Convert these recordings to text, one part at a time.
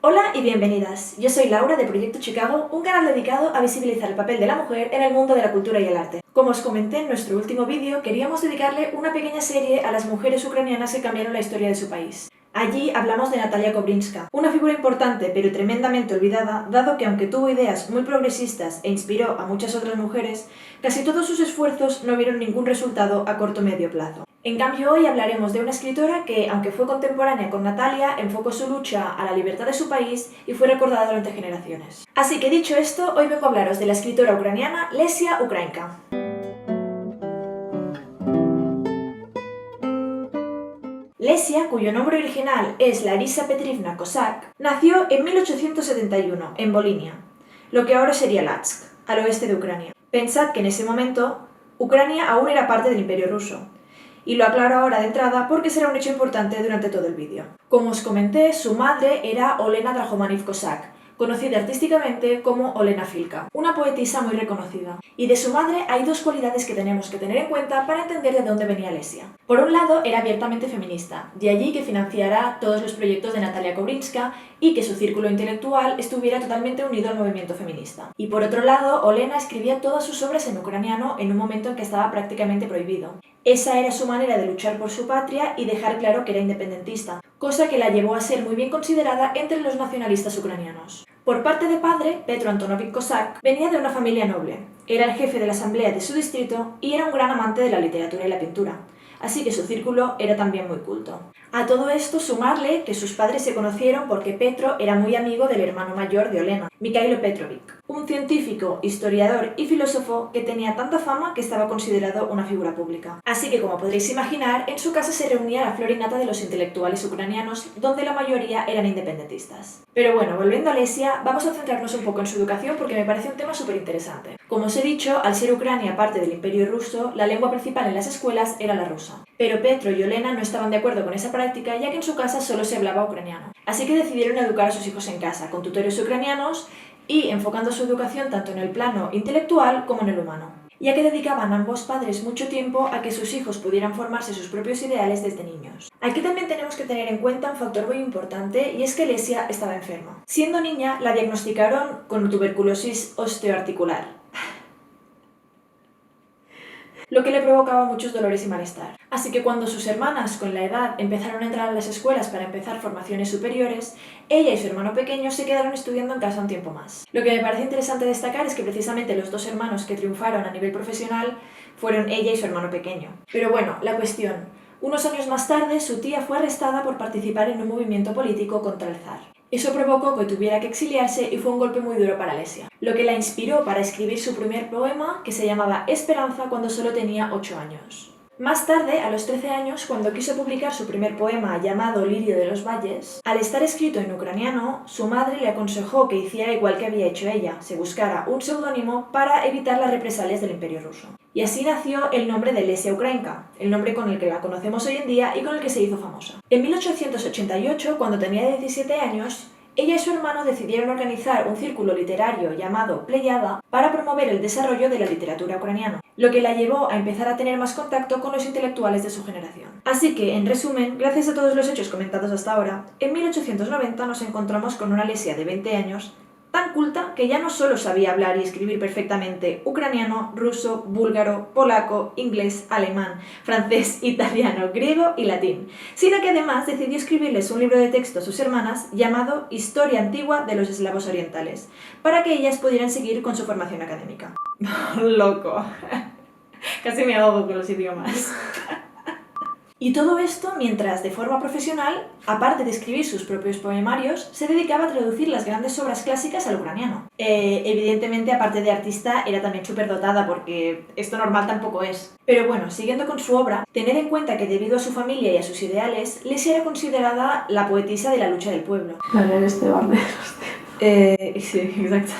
Hola y bienvenidas, yo soy Laura de Proyecto Chicago, un canal dedicado a visibilizar el papel de la mujer en el mundo de la cultura y el arte. Como os comenté en nuestro último vídeo, queríamos dedicarle una pequeña serie a las mujeres ucranianas que cambiaron la historia de su país. Allí hablamos de Natalia Kobrynska, una figura importante pero tremendamente olvidada, dado que aunque tuvo ideas muy progresistas e inspiró a muchas otras mujeres, casi todos sus esfuerzos no vieron ningún resultado a corto o medio plazo. En cambio, hoy hablaremos de una escritora que, aunque fue contemporánea con Natalia, enfocó su lucha a la libertad de su país y fue recordada durante generaciones. Así que dicho esto, hoy vengo a hablaros de la escritora ucraniana Lesia Ukrainka. Lesia, cuyo nombre original es Larisa Petrivna Kozak, nació en 1871 en Volinia, lo que ahora sería Latsk, al oeste de Ucrania. Pensad que en ese momento Ucrania aún era parte del Imperio Ruso. Y lo aclaro ahora de entrada porque será un hecho importante durante todo el vídeo. Como os comenté, su madre era Olena Drahomaniv-Kozak, conocida artísticamente como Olena Filka, una poetisa muy reconocida. Y de su madre hay dos cualidades que tenemos que tener en cuenta para entender de dónde venía Lesia. Por un lado, era abiertamente feminista, de allí que financiara todos los proyectos de Natalia Kobrynska y que su círculo intelectual estuviera totalmente unido al movimiento feminista. Y por otro lado, Olena escribía todas sus obras en ucraniano en un momento en que estaba prácticamente prohibido. Esa era su manera de luchar por su patria y dejar claro que era independentista, cosa que la llevó a ser muy bien considerada entre los nacionalistas ucranianos. Por parte de padre, Petro Antonovich Kozak venía de una familia noble, era el jefe de la asamblea de su distrito y era un gran amante de la literatura y la pintura, así que su círculo era también muy culto. A todo esto sumarle que sus padres se conocieron porque Petro era muy amigo del hermano mayor de Olena, Mikhailo Petrovich, un científico, historiador y filósofo que tenía tanta fama que estaba considerado una figura pública. Así que, como podréis imaginar, en su casa se reunía la flor y nata de los intelectuales ucranianos, donde la mayoría eran independentistas. Pero bueno, volviendo a Lesia, vamos a centrarnos un poco en su educación porque me parece un tema súper interesante. Como os he dicho, al ser Ucrania parte del Imperio Ruso, la lengua principal en las escuelas era la rusa. Pero Petro y Olena no estaban de acuerdo con esa práctica, ya que en su casa solo se hablaba ucraniano. Así que decidieron educar a sus hijos en casa, con tutores ucranianos y enfocando su educación tanto en el plano intelectual como en el humano, ya que dedicaban ambos padres mucho tiempo a que sus hijos pudieran formarse sus propios ideales desde niños. Aquí también tenemos que tener en cuenta un factor muy importante y es que Lesia estaba enferma. Siendo niña, la diagnosticaron con tuberculosis osteoarticular, lo que le provocaba muchos dolores y malestar. Así que cuando sus hermanas con la edad empezaron a entrar a las escuelas para empezar formaciones superiores, ella y su hermano pequeño se quedaron estudiando en casa un tiempo más. Lo que me parece interesante destacar es que precisamente los dos hermanos que triunfaron a nivel profesional fueron ella y su hermano pequeño. Pero bueno, la cuestión. Unos años más tarde, su tía fue arrestada por participar en un movimiento político contra el zar. Eso provocó que tuviera que exiliarse y fue un golpe muy duro para Lesia, lo que la inspiró para escribir su primer poema, que se llamaba Esperanza, cuando solo tenía 8 años. Más tarde, a los 13 años, cuando quiso publicar su primer poema llamado Lirio de los Valles, al estar escrito en ucraniano, su madre le aconsejó que hiciera igual que había hecho ella, se buscara un seudónimo para evitar las represalias del Imperio Ruso. Y así nació el nombre de Lesia Ukrainka, el nombre con el que la conocemos hoy en día y con el que se hizo famosa. En 1888, cuando tenía 17 años, ella y su hermano decidieron organizar un círculo literario llamado Pleyada para promover el desarrollo de la literatura ucraniana, lo que la llevó a empezar a tener más contacto con los intelectuales de su generación. Así que, en resumen, gracias a todos los hechos comentados hasta ahora, en 1890 nos encontramos con una Lesia de 20 años tan culta que ya no solo sabía hablar y escribir perfectamente ucraniano, ruso, búlgaro, polaco, inglés, alemán, francés, italiano, griego y latín, sino que además decidió escribirles un libro de texto a sus hermanas llamado Historia Antigua de los Eslavos Orientales, para que ellas pudieran seguir con su formación académica. Loco. Casi me ahogo con los idiomas. Y todo esto mientras, de forma profesional, aparte de escribir sus propios poemarios, se dedicaba a traducir las grandes obras clásicas al ucraniano. Evidentemente, aparte de artista, era también superdotada porque esto normal tampoco es. Pero bueno, siguiendo con su obra, tened en cuenta que debido a su familia y a sus ideales, Lesia era considerada la poetisa de la lucha del pueblo. La de este Banderas, tío. Sí, exacto.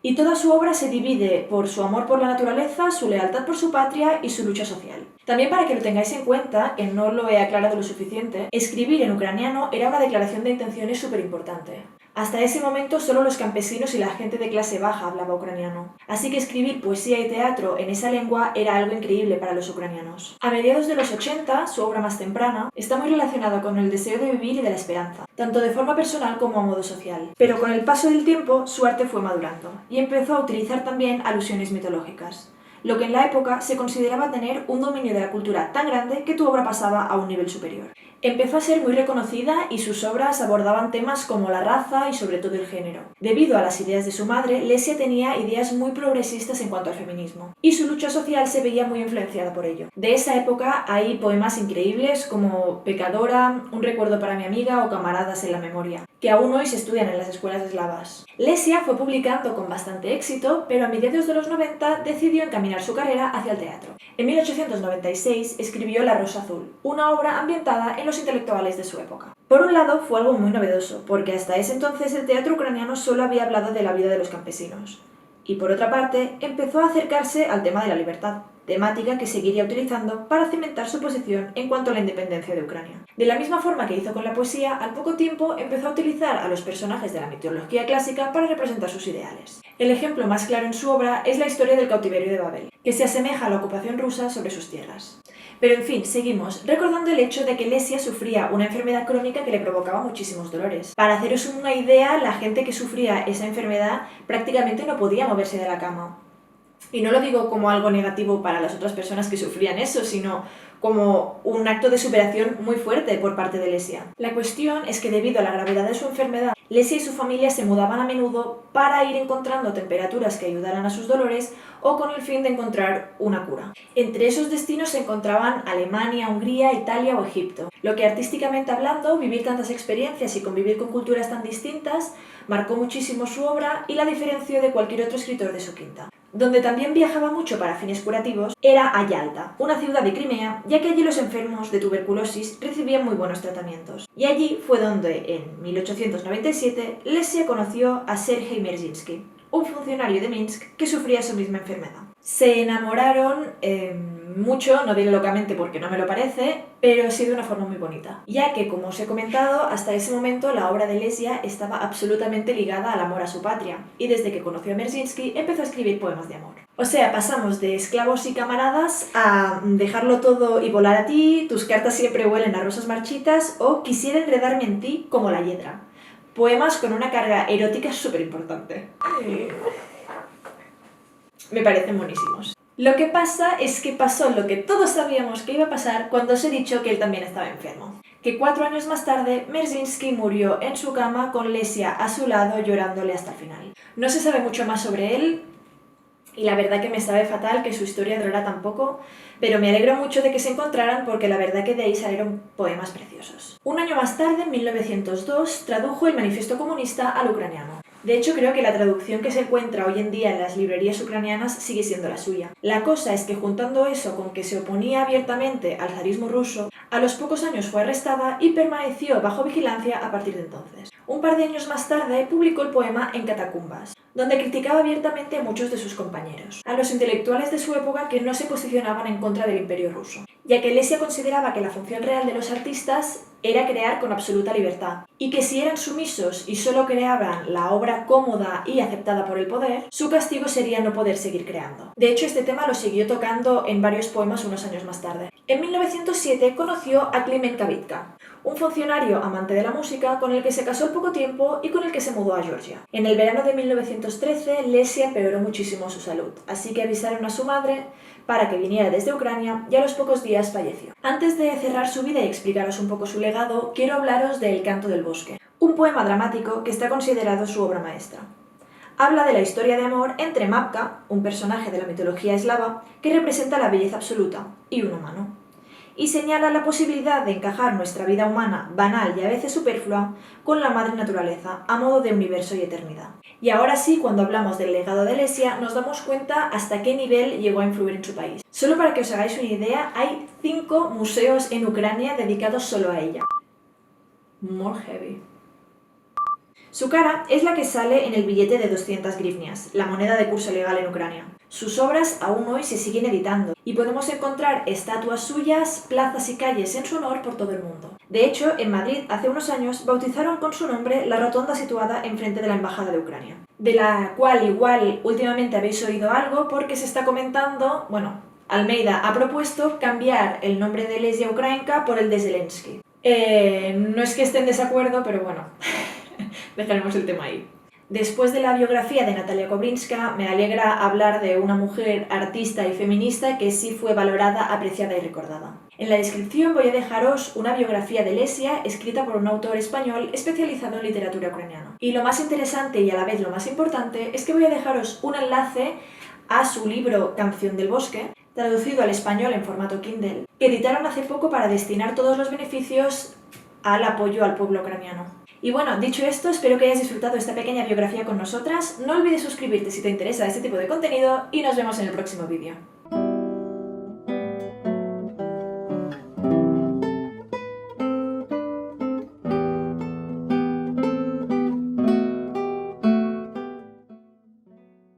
Y toda su obra se divide por su amor por la naturaleza, su lealtad por su patria y su lucha social. También para que lo tengáis en cuenta, que no lo he aclarado lo suficiente, escribir en ucraniano era una declaración de intenciones súper importante. Hasta ese momento solo los campesinos y la gente de clase baja hablaba ucraniano, así que escribir poesía y teatro en esa lengua era algo increíble para los ucranianos. A mediados de los 80, su obra más temprana, está muy relacionada con el deseo de vivir y de la esperanza, tanto de forma personal como a modo social. Pero con el paso del tiempo, su arte fue madurando, y empezó a utilizar también alusiones mitológicas, lo que en la época se consideraba tener un dominio de la cultura tan grande que tu obra pasaba a un nivel superior. Empezó a ser muy reconocida y sus obras abordaban temas como la raza y sobre todo el género. Debido a las ideas de su madre, Lesia tenía ideas muy progresistas en cuanto al feminismo, y su lucha social se veía muy influenciada por ello. De esa época hay poemas increíbles como Pecadora, Un recuerdo para mi amiga o Camaradas en la memoria, que aún hoy se estudian en las escuelas eslavas. Lesia fue publicando con bastante éxito, pero a mediados de los 90 decidió encaminar su carrera hacia el teatro. En 1896 escribió La Rosa Azul, una obra ambientada en los intelectuales de su época. Por un lado, fue algo muy novedoso, porque hasta ese entonces el teatro ucraniano solo había hablado de la vida de los campesinos. Y por otra parte, empezó a acercarse al tema de la libertad, temática que seguiría utilizando para cimentar su posición en cuanto a la independencia de Ucrania. De la misma forma que hizo con la poesía, al poco tiempo empezó a utilizar a los personajes de la mitología clásica para representar sus ideales. El ejemplo más claro en su obra es la historia del cautiverio de Babel, que se asemeja a la ocupación rusa sobre sus tierras. Pero en fin, seguimos, recordando el hecho de que Lesia sufría una enfermedad crónica que le provocaba muchísimos dolores. Para haceros una idea, la gente que sufría esa enfermedad prácticamente no podía moverse de la cama. Y no lo digo como algo negativo para las otras personas que sufrían eso, sino como un acto de superación muy fuerte por parte de Lesia. La cuestión es que debido a la gravedad de su enfermedad, Lesia y su familia se mudaban a menudo para ir encontrando temperaturas que ayudaran a sus dolores o con el fin de encontrar una cura. Entre esos destinos se encontraban Alemania, Hungría, Italia o Egipto, lo que artísticamente hablando, vivir tantas experiencias y convivir con culturas tan distintas marcó muchísimo su obra y la diferenció de cualquier otro escritor de su quinta. Donde también viajaba mucho para fines curativos era a Yalta, una ciudad de Crimea, ya que allí los enfermos de tuberculosis recibían muy buenos tratamientos. Y allí fue donde, en 1897, Lesia conoció a Sergei Merzinsky, un funcionario de Minsk que sufría su misma enfermedad. Se enamoraron mucho, no diré locamente porque no me lo parece, pero sí de una forma muy bonita, ya que, como os he comentado, hasta ese momento la obra de Lesia estaba absolutamente ligada al amor a su patria, y desde que conoció a Merzinsky empezó a escribir poemas de amor. O sea, pasamos de esclavos y camaradas a dejarlo todo y volar a ti, tus cartas siempre huelen a rosas marchitas o quisiera enredarme en ti como la hiedra. Poemas con una carga erótica súper importante. Me parecen buenísimos. Lo que pasa es que pasó lo que todos sabíamos que iba a pasar cuando os he dicho que él también estaba enfermo. Que 4 años más tarde, Merzinsky murió en su cama con Lesia a su lado llorándole hasta el final. No se sabe mucho más sobre él y la verdad que me sabe fatal que su historia durara tan poco, pero me alegro mucho de que se encontraran porque la verdad que de ahí salieron poemas preciosos. Un año más tarde, en 1902, tradujo el Manifiesto Comunista al ucraniano. De hecho, creo que la traducción que se encuentra hoy en día en las librerías ucranianas sigue siendo la suya. La cosa es que juntando eso con que se oponía abiertamente al zarismo ruso, a los pocos años fue arrestada y permaneció bajo vigilancia a partir de entonces. Un par de años más tarde publicó el poema En Catacumbas, donde criticaba abiertamente a muchos de sus compañeros, a los intelectuales de su época que no se posicionaban en contra del Imperio ruso, ya que Lesia consideraba que la función real de los artistas era crear con absoluta libertad, y que si eran sumisos y solo creaban la obra cómoda y aceptada por el poder, su castigo sería no poder seguir creando. De hecho, este tema lo siguió tocando en varios poemas unos años más tarde. En 1907 conoció a Kliment Kavitka, un funcionario amante de la música con el que se casó al poco tiempo y con el que se mudó a Georgia. En el verano de 1913, Lesia empeoró muchísimo su salud, así que avisaron a su madre para que viniera desde Ucrania y a los pocos días falleció. Antes de cerrar su vida y explicaros un poco su legado, quiero hablaros de El canto del bosque, un poema dramático que está considerado su obra maestra. Habla de la historia de amor entre Mapka, un personaje de la mitología eslava, que representa la belleza absoluta, y un humano, y señala la posibilidad de encajar nuestra vida humana, banal y a veces superflua, con la madre naturaleza, a modo de universo y eternidad. Y ahora sí, cuando hablamos del legado de Lesia, nos damos cuenta hasta qué nivel llegó a influir en su país. Solo para que os hagáis una idea, hay 5 museos en Ucrania dedicados solo a ella. More heavy. Su cara es la que sale en el billete de 200 grivnias, la moneda de curso legal en Ucrania. Sus obras aún hoy se siguen editando y podemos encontrar estatuas suyas, plazas y calles en su honor por todo el mundo. De hecho, en Madrid hace unos años bautizaron con su nombre la rotonda situada enfrente de la Embajada de Ucrania, de la cual igual últimamente habéis oído algo porque se está comentando, bueno, Almeida ha propuesto cambiar el nombre de Lesia Ukrainka por el de Zelensky. No es que esté en desacuerdo, pero bueno, dejaremos el tema ahí. Después de la biografía de Natalia Kobrinska, me alegra hablar de una mujer artista y feminista que sí fue valorada, apreciada y recordada. En la descripción voy a dejaros una biografía de Lesia escrita por un autor español especializado en literatura ucraniana. Y lo más interesante y a la vez lo más importante es que voy a dejaros un enlace a su libro Canción del Bosque, traducido al español en formato Kindle, que editaron hace poco para destinar todos los beneficios al apoyo al pueblo ucraniano. Y bueno, dicho esto, espero que hayas disfrutado esta pequeña biografía con nosotras. No olvides suscribirte si te interesa este tipo de contenido y nos vemos en el próximo vídeo.